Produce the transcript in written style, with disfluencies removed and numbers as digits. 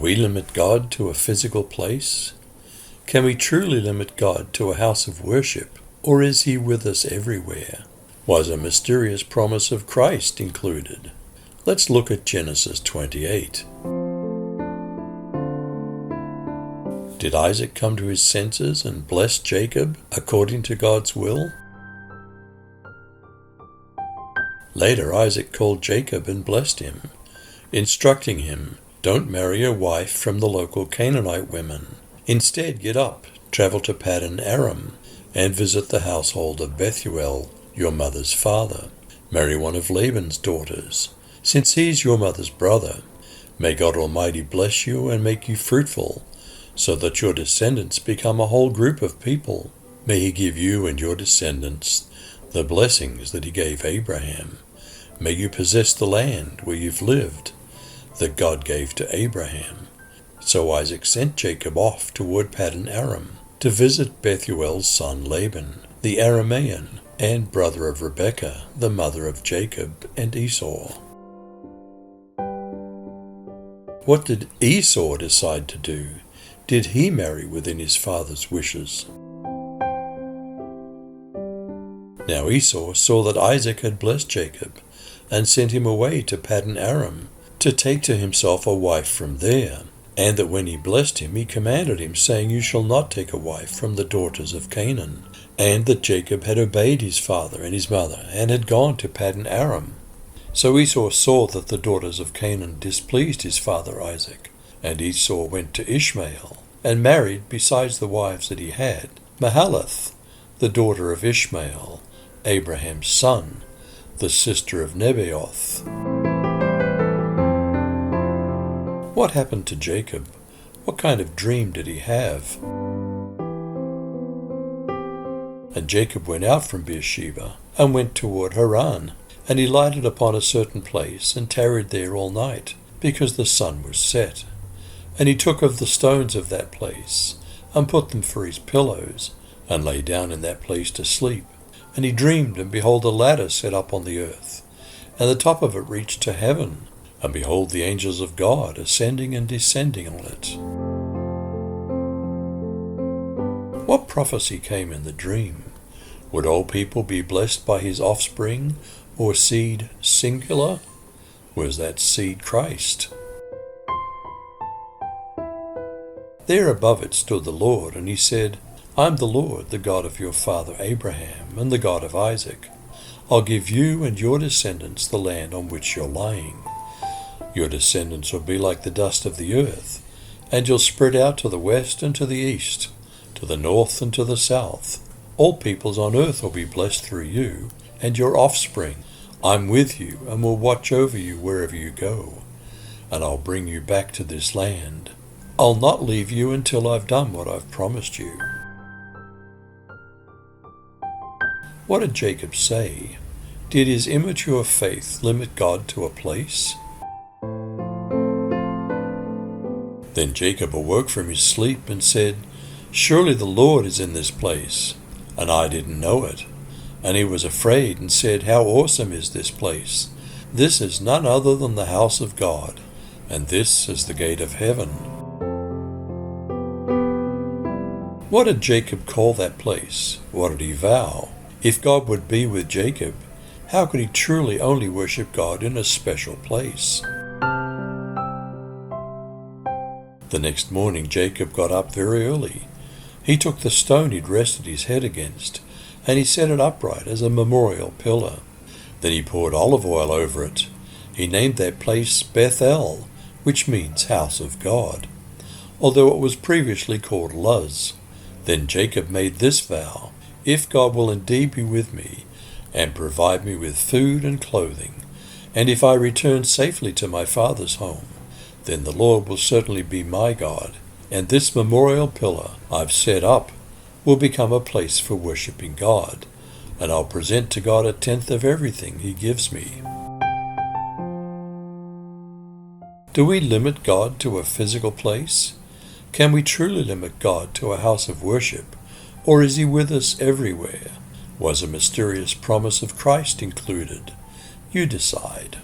we limit God to a physical place? Can we truly limit God to a house of worship, or is he with us everywhere? Was a mysterious promise of Christ included? Let's look at Genesis 28. Did Isaac come to his senses and bless Jacob according to God's will? Later, Isaac called Jacob and blessed him, instructing him, "Don't marry a wife from the local Canaanite women. Instead, get up, travel to Paddan Aram, and visit the household of Bethuel, your mother's father. Marry one of Laban's daughters, since he's your mother's brother. May God Almighty bless you and make you fruitful, so that your descendants become a whole group of people. May he give you and your descendants the blessings that he gave Abraham. May you possess the land where you've lived, that God gave to Abraham." So Isaac sent Jacob off toward Paddan Aram to visit Bethuel's son Laban, the Aramean, and brother of Rebekah, the mother of Jacob and Esau. What did Esau decide to do? Did he marry within his father's wishes? Now Esau saw that Isaac had blessed Jacob, and sent him away to Paddan Aram to take to himself a wife from there, and that when he blessed him, he commanded him, saying, "You shall not take a wife from the daughters of Canaan," and that Jacob had obeyed his father and his mother, and had gone to Paddan Aram. So Esau saw that the daughters of Canaan displeased his father Isaac, and Esau went to Ishmael, and married, besides the wives that he had, Mahalath, the daughter of Ishmael, Abraham's son, the sister of Nebaioth. What happened to Jacob? What kind of dream did he have? And Jacob went out from Beersheba, and went toward Haran, and he lighted upon a certain place, and tarried there all night, because the sun was set. And he took of the stones of that place, and put them for his pillows, and lay down in that place to sleep. And he dreamed, and behold, a ladder set up on the earth, and the top of it reached to heaven, and behold, the angels of God ascending and descending on it. What prophecy came in the dream? Would all people be blessed by his offspring, or seed singular? Was that seed Christ? There above it stood the Lord, and he said, "I'm the Lord, the God of your father Abraham, and the God of Isaac. I'll give you and your descendants the land on which you're lying. Your descendants will be like the dust of the earth, and you'll spread out to the west and to the east, to the north and to the south. All peoples on earth will be blessed through you and your offspring. I'm with you and will watch over you wherever you go, and I'll bring you back to this land. I'll not leave you until I've done what I've promised you." What did Jacob say? Did his immature faith limit God to a place? Then Jacob awoke from his sleep and said, "Surely the Lord is in this place, and I didn't know it." And he was afraid and said, "How awesome is this place! This is none other than the house of God, and this is the gate of heaven." What did Jacob call that place? What did he vow? If God would be with Jacob, how could he truly only worship God in a special place? The next morning Jacob got up very early. He took the stone he'd rested his head against, and he set it upright as a memorial pillar. Then he poured olive oil over it. He named that place Bethel, which means house of God, although it was previously called Luz. Then Jacob made this vow, "If God will indeed be with me, and provide me with food and clothing, and if I return safely to my father's home, then the Lord will certainly be my God, and this memorial pillar I've set up will become a place for worshiping God, and I'll present to God 1/10 of everything he gives me." Do we limit God to a physical place? Can we truly limit God to a house of worship, or is he with us everywhere? Was a mysterious promise of Christ included? You decide.